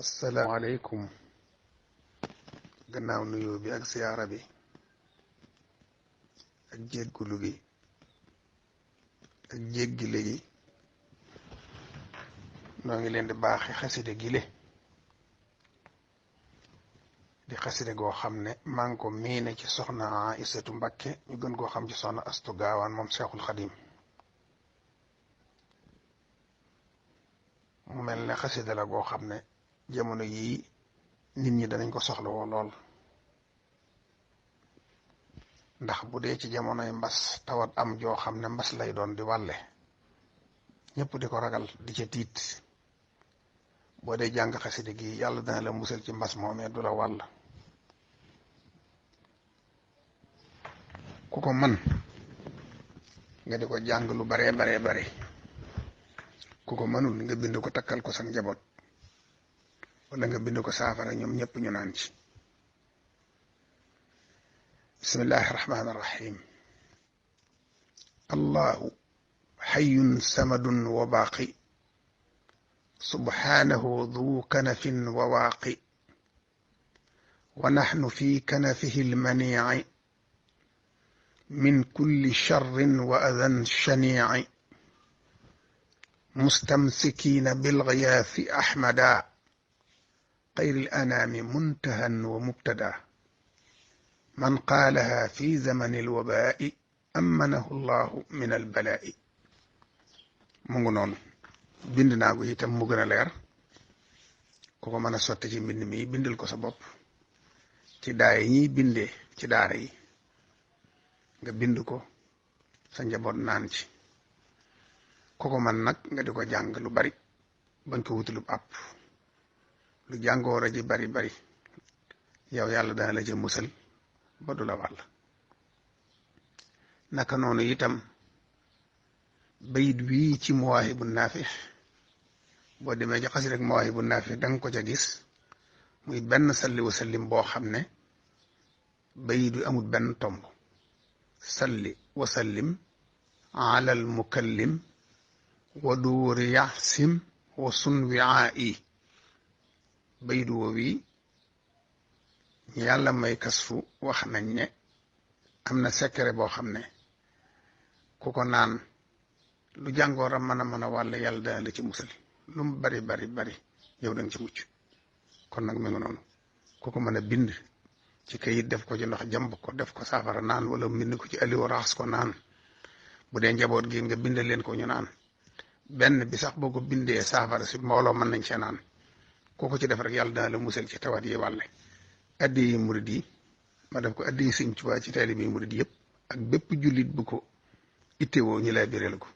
asalaamaaleykum gannaaw nuyoo bi ak siyaara bi ak jéggulu gi ak jéggile gi noo ngi leen di baaxi xaside gile di xaside goo xam ne maa ngi ko miine ci soxna Aysatu Mbakke ñu gën koo xam ci soxna Astu Gaawaan moom Seexul Xadim mu mel ne xaside la goo xam ne jamono yii nit ñi danañ ko soxla woo lool ndax bu dee ci jamonoy mbas tawat am joo xam ne mbas lay doon di wàlle ñëpp di ko ragal di ca tiit boo dee jàng xaside gi yàlla dana la musal ci mbas moomee du la wàll ku ko man nga di ko jàng lu baree bare ku ko mënul nga bind ko takkal ko sa njaboot wala nga bind ko saafara ñoom ñëpp ñu naan ci bismillahi rahmaani rahim allahu xayyun samadun wa baaqi subhaanahu du kanafin wa waaqi wa naxnu fi kanafihi almaniici min kulli charrin wa adan shaniici mustamsikiina bilgiyaathi axmada xayri al-anaami muntahan wa mubtada man qaalaha fi zamani al-wabaa'i ammanahu llahu min al-balaa'i. mu ngi noonu bind naa ko itam mu gën a leer ku ko mën a sotti ci mbind mi bindal ko sa bopp ci daara yi ñuy bindee ci daara yi nga bind ko sa njaboot naan ci ku ko man nag nga di ko jàng lu bari bañ ko wutulub àpp lu jàngoor a ji bari yow yàlla dana la ca musal ba du la wàll naka noonu itam bayit wii ci Mawaahibu Naafi boo demee ci xasida rek Mawaahibu Naafi danga ko ca gis muy benn salli wa sallim boo xam ne bayit wi amul benn tomb salli wa sallim ala al mukallim wa duuri yaxsim wa sun wiaa'i baydu woo wi ñu yàlla may kasfu wax nañ ne am na secret boo xam ne ku ko naan lu jàngoor a mën a wàll yàlla dana la ci musal lu mu bari yow da nga ci mucc kon nag mi ngi noonu ku ko mën a bind ci kayit def ko ci ndox jàmb ko def ko saafara naan wala mbind ko ci aliwa raxas ko naan bu dee njaboot gi nga bind leen ko ñu naan benn bi sax boo ko bindee saafara si mbooloo mën nañ cee naan kooku ci def rek yàlla dana la musal ci tawat yi wàlle addi yi murid yi ma def ko addi yi Sëñ Tuubaa ci taalibe yi murid yëpp ak bépp jullit bu ko ittewoo ñu lay biral ko